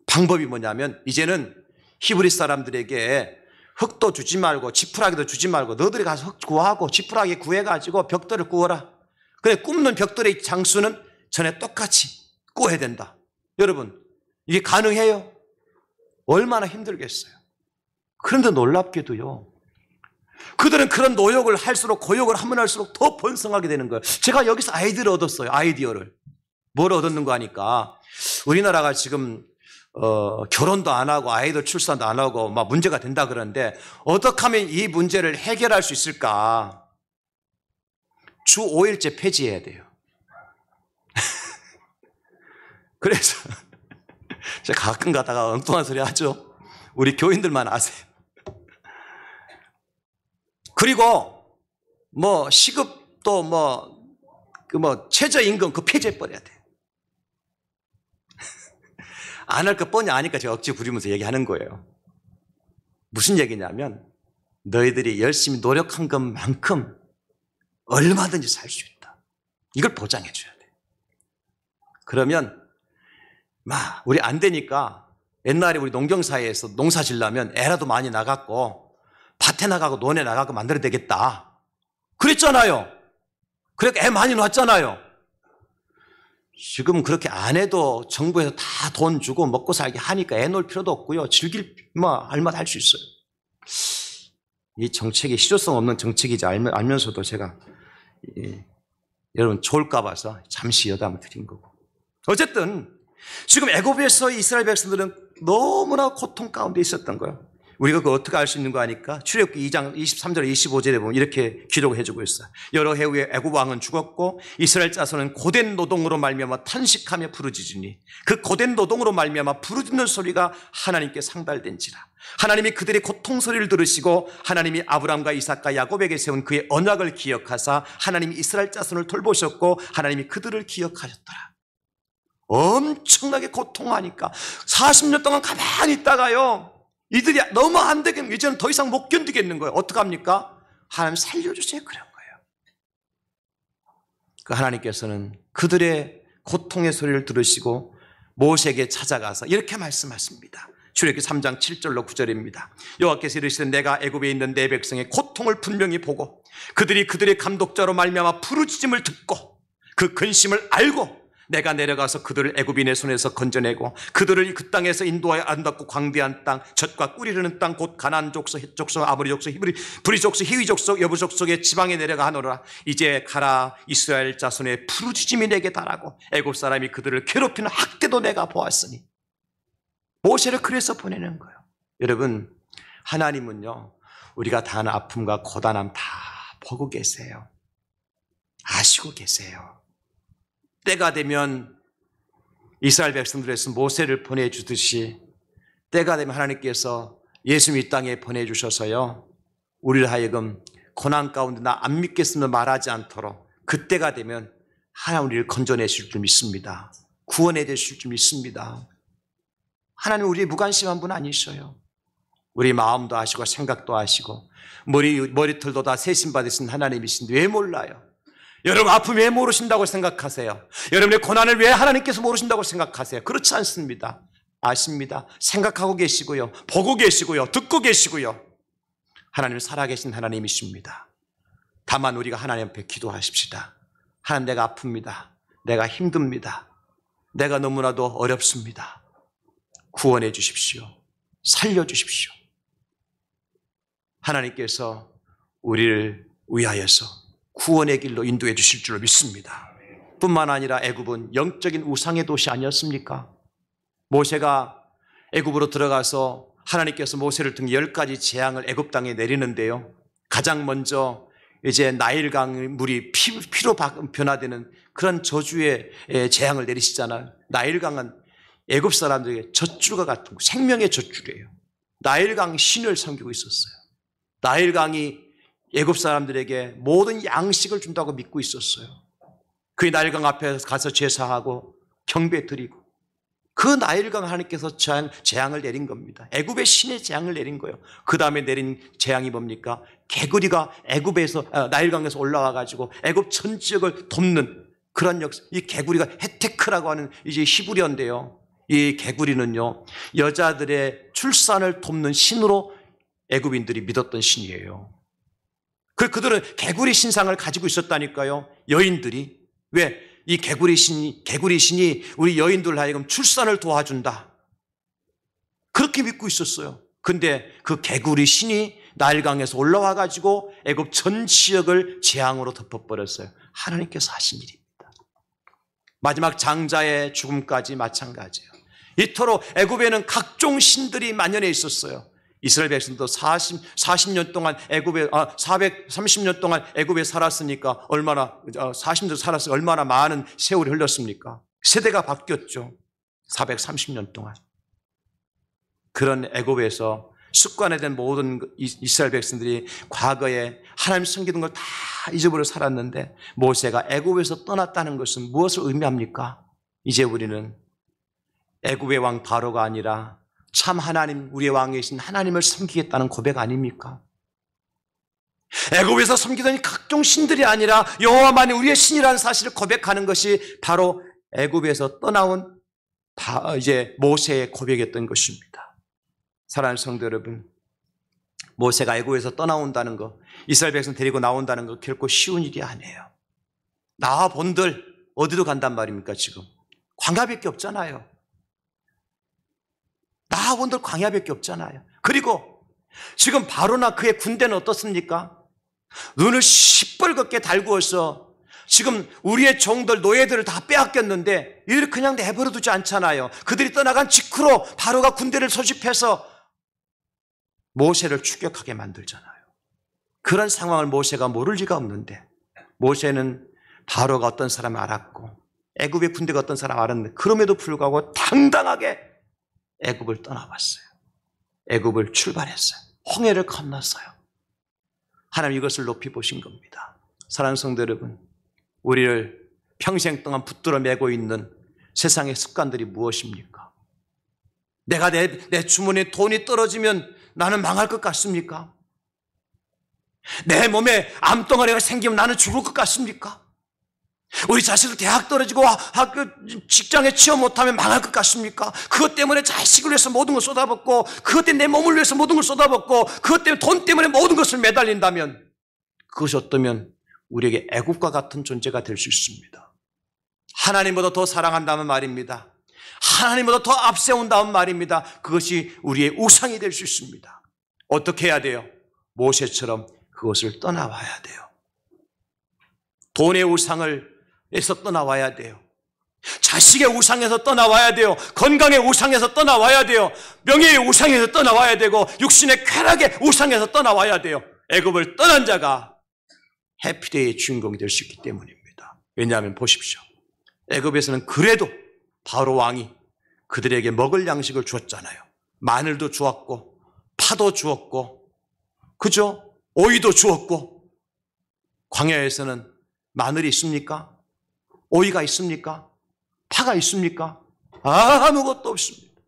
방법이 뭐냐면 이제는 히브리 사람들에게 흙도 주지 말고 지푸라기도 주지 말고 너희들이 가서 흙 구하고 지푸라기 구해가지고 벽돌을 구워라. 그래 굽는 벽돌의 장수는 전에 똑같이 구워야 된다. 여러분 이게 가능해요? 얼마나 힘들겠어요. 그런데 놀랍게도요 그들은 그런 노력을 할수록 고역을 하면 할수록 더 번성하게 되는 거예요. 제가 여기서 아이디어를 얻었어요. 아이디어를. 뭘 얻었는가 하니까 우리나라가 지금 결혼도 안 하고 아이들 출산도 안 하고 막 문제가 된다 그러는데 어떻게 하면 이 문제를 해결할 수 있을까? 주 5일째 폐지해야 돼요. 그래서 제가 가끔 가다가 엉뚱한 소리 하죠. 우리 교인들만 아세요. 그리고 뭐 시급도 최저임금 그 폐지해 버려야 돼요. 안 할 거 뻔히 아니까 제가 억지 부리면서 얘기하는 거예요. 무슨 얘기냐면 너희들이 열심히 노력한 것만큼 얼마든지 살 수 있다. 이걸 보장해 줘야 돼. 그러면 우리 안 되니까 옛날에 우리 농경사회에서 농사 지려면 애라도 많이 나갔고 밭에 나가고 논에 나가고 만들어야 되겠다. 그랬잖아요. 그러니까 애 많이 낳았잖아요. 지금 그렇게 안 해도 정부에서 다 돈 주고 먹고 살게 하니까 애 놓을 필요도 없고요. 즐길 알맛 할 수 있어요. 이 정책이 실효성 없는 정책이지 알면서도 제가 여러분 좋을까 봐서 잠시 여담을 드린 거고. 어쨌든 지금 애굽에서 이스라엘 백성들은 너무나 고통 가운데 있었던 거예요. 우리가 그거 어떻게 알 수 있는 거 아니까? 출애굽기 2장 23절 25절에 보면 이렇게 기록을 해주고 있어요. 여러 해 후에 애굽 왕은 죽었고 이스라엘 자손은 고된 노동으로 말미암아 탄식하며 부르짖으니 그 고된 노동으로 말미암아 부르짖는 소리가 하나님께 상달된지라. 하나님이 그들의 고통 소리를 들으시고 하나님이 아브람과 이삭과 야곱에게 세운 그의 언약을 기억하사 하나님이 이스라엘 자손을 돌보셨고 하나님이 그들을 기억하셨더라. 엄청나게 고통하니까 40년 동안 가만히 있다가요, 이들이 너무 안 되겠는 거예요. 이제는 더 이상 못 견디겠는 거예요. 어떡합니까? 하나님 살려주세요. 그런 거예요. 그 하나님께서는 그들의 고통의 소리를 들으시고 모세에게 찾아가서 이렇게 말씀하십니다. 출애굽기 3장 7절로 9절입니다. 여호와께서 이르시되 내가 애굽에 있는 내 백성의 고통을 분명히 보고 그들이 그들의 감독자로 말미암아 부르짖음을 듣고 그 근심을 알고 내가 내려가서 그들을 애굽인의 손에서 건져내고 그들을 그 땅에서 인도하여 아름답고 광대한 땅, 젖과 꿀이 흐르는 땅, 곧 가나안 족속, 헷 족속, 아모리 족속, 브리 족속, 히위 족속, 여부 족속의 지방에 내려가 하노라. 이제 가라. 이스라엘 자손의 부르짖음이 내게 달하고 애굽 사람이 그들을 괴롭히는 학대도 내가 보았으니. 모세를 그래서 보내는 거예요. 여러분, 하나님은요, 우리가 당하는 아픔과 고단함 다 보고 계세요. 아시고 계세요. 때가 되면 이스라엘 백성들에서 모세를 보내주듯이 때가 되면 하나님께서 예수님 이 땅에 보내주셔서요, 우리를 하여금 고난 가운데 나 안 믿겠으면 말하지 않도록 그때가 되면 하나님 우리를 건져내실 줄 믿습니다. 구원해 주실 줄 믿습니다. 하나님 우리의 무관심한 분 아니셔요. 우리 마음도 아시고 생각도 아시고 머리털도 다 세심받으신 하나님이신데 왜 몰라요? 여러분 아픔 왜 모르신다고 생각하세요? 여러분의 고난을 왜 하나님께서 모르신다고 생각하세요? 그렇지 않습니다. 아십니다. 생각하고 계시고요. 보고 계시고요. 듣고 계시고요. 하나님은 살아계신 하나님이십니다. 다만 우리가 하나님 앞에 기도하십시다. 하나님 내가 아픕니다. 내가 힘듭니다. 내가 너무나도 어렵습니다. 구원해 주십시오. 살려 주십시오. 하나님께서 우리를 위하여서 구원의 길로 인도해 주실 줄로 믿습니다. 뿐만 아니라 애굽은 영적인 우상의 도시 아니었습니까? 모세가 애굽으로 들어가서 하나님께서 모세를 통해 10가지 재앙을 애굽 땅에 내리는데요, 가장 먼저 이제 나일강 물이 피로 변화되는 그런 저주의 재앙을 내리시잖아요. 나일강은 애굽 사람들에게 젖줄과 같은 생명의 젖줄이에요. 나일강 신을 섬기고 있었어요. 나일강이 애굽 사람들에게 모든 양식을 준다고 믿고 있었어요. 그 나일강 앞에 가서 제사하고 경배 드리고, 그 나일강 하나님께서 재앙을 내린 겁니다. 애굽의 신의 재앙을 내린 거예요. 그 다음에 내린 재앙이 뭡니까? 개구리가 애굽에서 나일강에서 올라와 가지고 애굽 전 지역을 돕는 그런 역사. 이 개구리가 헤테크라고 하는 이제 히브리어인데요, 이 개구리는요 여자들의 출산을 돕는 신으로 애굽인들이 믿었던 신이에요. 그들은 개구리 신상을 가지고 있었다니까요. 여인들이. 왜? 이 개구리 신이 우리 여인들 하여금 출산을 도와준다, 그렇게 믿고 있었어요. 근데 그 개구리 신이 나일강에서 올라와 가지고 애굽 전 지역을 재앙으로 덮어버렸어요. 하나님께서 하신 일입니다. 마지막 장자의 죽음까지 마찬가지예요. 이토록 애굽에는 각종 신들이 만연해 있었어요. 이스라엘 백성도 40년 동안 애굽에 430년 동안 애굽에 살았으니까 얼마나 40년 살았으니까 얼마나 많은 세월이 흘렀습니까? 세대가 바뀌었죠. 430년 동안. 그런 애굽에서 습관화된 모든 이스라엘 백성들이 과거에 하나님 섬기던 걸 다 잊어버려 살았는데, 모세가 애굽에서 떠났다는 것은 무엇을 의미합니까? 이제 우리는 애굽의 왕 바로가 아니라 참 하나님, 우리의 왕이신 하나님을 섬기겠다는 고백 아닙니까? 애굽에서 섬기던 각종 신들이 아니라 여호와만이 우리의 신이라는 사실을 고백하는 것이 바로 애굽에서 떠나온 이제 모세의 고백이었던 것입니다. 사랑하는 성도 여러분, 모세가 애굽에서 떠나온다는 것, 이스라엘 백성 데리고 나온다는 것 결코 쉬운 일이 아니에요. 나와 본들 어디로 간단 말입니까? 지금 광야밖에 없잖아요. 나와 본들 광야밖에 없잖아요. 그리고 지금 바로나 그의 군대는 어떻습니까? 눈을 시뻘겋게 달구어서 지금 우리의 종들, 노예들을 다 빼앗겼는데 이들을 그냥 내버려 두지 않잖아요. 그들이 떠나간 직후로 바로가 군대를 소집해서 모세를 추격하게 만들잖아요. 그런 상황을 모세가 모를 리가 없는데 모세는 바로가 어떤 사람을 알았고 애굽의 군대가 어떤 사람을 알았는데 그럼에도 불구하고 당당하게 애굽을 떠나봤어요. 애굽을 출발했어요. 홍해를 건넜어요. 하나님 이것을 높이 보신 겁니다. 사랑하는 성도 여러분, 우리를 평생 동안 붙들어 매고 있는 세상의 습관들이 무엇입니까? 내가 내 주머니에 돈이 떨어지면 나는 망할 것 같습니까? 내 몸에 암덩어리가 생기면 나는 죽을 것 같습니까? 우리 자식을 대학 떨어지고 직장에 취업 못하면 망할 것 같습니까? 그것 때문에 자식을 위해서 모든 걸 쏟아붓고 그것 때문에 내 몸을 위해서 모든 걸 쏟아붓고 그것 때문에 돈 때문에 모든 것을 매달린다면 그것이 어떠면 우리에게 애국과 같은 존재가 될 수 있습니다. 하나님보다 더 사랑한다는 말입니다. 하나님보다 더 앞세운다는 말입니다. 그것이 우리의 우상이 될 수 있습니다. 어떻게 해야 돼요? 모세처럼 그것을 떠나와야 돼요. 돈의 우상을 에서 떠나와야 돼요. 자식의 우상에서 떠나와야 돼요. 건강의 우상에서 떠나와야 돼요. 명예의 우상에서 떠나와야 되고 육신의 쾌락의 우상에서 떠나와야 돼요. 애굽을 떠난 자가 해피데이의 주인공이 될 수 있기 때문입니다. 왜냐하면 보십시오. 애굽에서는 그래도 바로 왕이 그들에게 먹을 양식을 주었잖아요. 마늘도 주었고 파도 주었고 그죠? 오이도 주었고 광야에서는 마늘이 있습니까? 오이가 있습니까? 파가 있습니까? 아무것도 없습니다.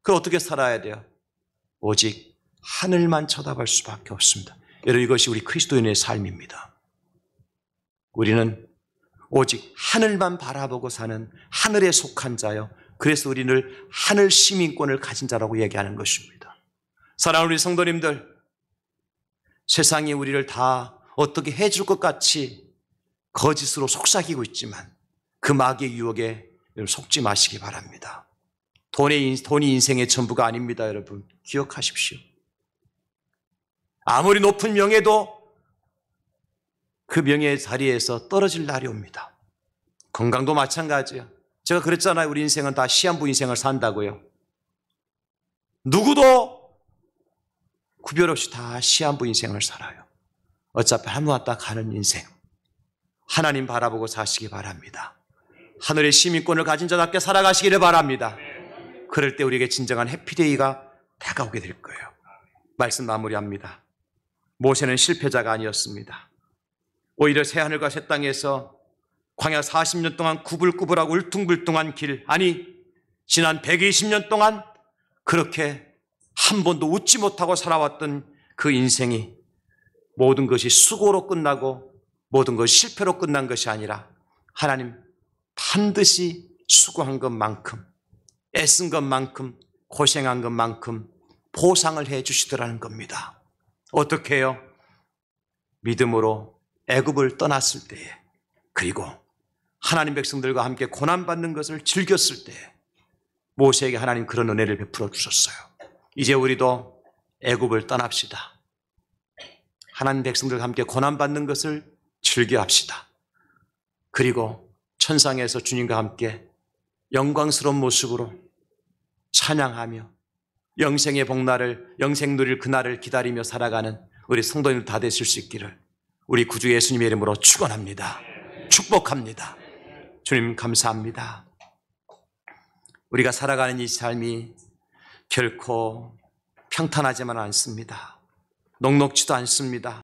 그 어떻게 살아야 돼요? 오직 하늘만 쳐다볼 수밖에 없습니다. 여러분 이것이 우리 그리스도인의 삶입니다. 우리는 오직 하늘만 바라보고 사는 하늘에 속한 자요. 그래서 우리는 하늘 시민권을 가진 자라고 얘기하는 것입니다. 사랑하는 우리 성도님들, 세상이 우리를 다 어떻게 해줄 것 같이 거짓으로 속삭이고 있지만 그 마귀의 유혹에 속지 마시기 바랍니다. 돈이 인생의 전부가 아닙니다. 여러분 기억하십시오. 아무리 높은 명예도 그 명예의 자리에서 떨어질 날이 옵니다. 건강도 마찬가지예요. 제가 그랬잖아요. 우리 인생은 다 시한부 인생을 산다고요. 누구도 구별 없이 다 시한부 인생을 살아요. 어차피 한 번 왔다 가는 인생. 하나님 바라보고 사시기 바랍니다. 하늘의 시민권을 가진 자답게 살아가시기를 바랍니다. 그럴 때 우리에게 진정한 해피데이가 다가오게 될 거예요. 말씀 마무리합니다. 모세는 실패자가 아니었습니다. 오히려 새하늘과 새 땅에서 광야 40년 동안 구불구불하고 울퉁불퉁한 길, 아니 지난 120년 동안 그렇게 한 번도 웃지 못하고 살아왔던 그 인생이 모든 것이 수고로 끝나고 모든 것이 실패로 끝난 것이 아니라 하나님 반드시 수고한 것만큼 애쓴 것만큼 고생한 것만큼 보상을 해 주시더라는 겁니다. 어떻게 해요? 믿음으로 애굽을 떠났을 때에 그리고 하나님 백성들과 함께 고난받는 것을 즐겼을 때에 모세에게 하나님 그런 은혜를 베풀어 주셨어요. 이제 우리도 애굽을 떠납시다. 하나님 백성들과 함께 고난받는 것을 즐겨합시다. 그리고 천상에서 주님과 함께 영광스러운 모습으로 찬양하며 영생의 복날을 영생 누릴 그날을 기다리며 살아가는 우리 성도님들 다 되실 수 있기를 우리 구주 예수님의 이름으로 축원합니다. 축복합니다. 주님 감사합니다. 우리가 살아가는 이 삶이 결코 평탄하지만 않습니다. 녹록지도 않습니다.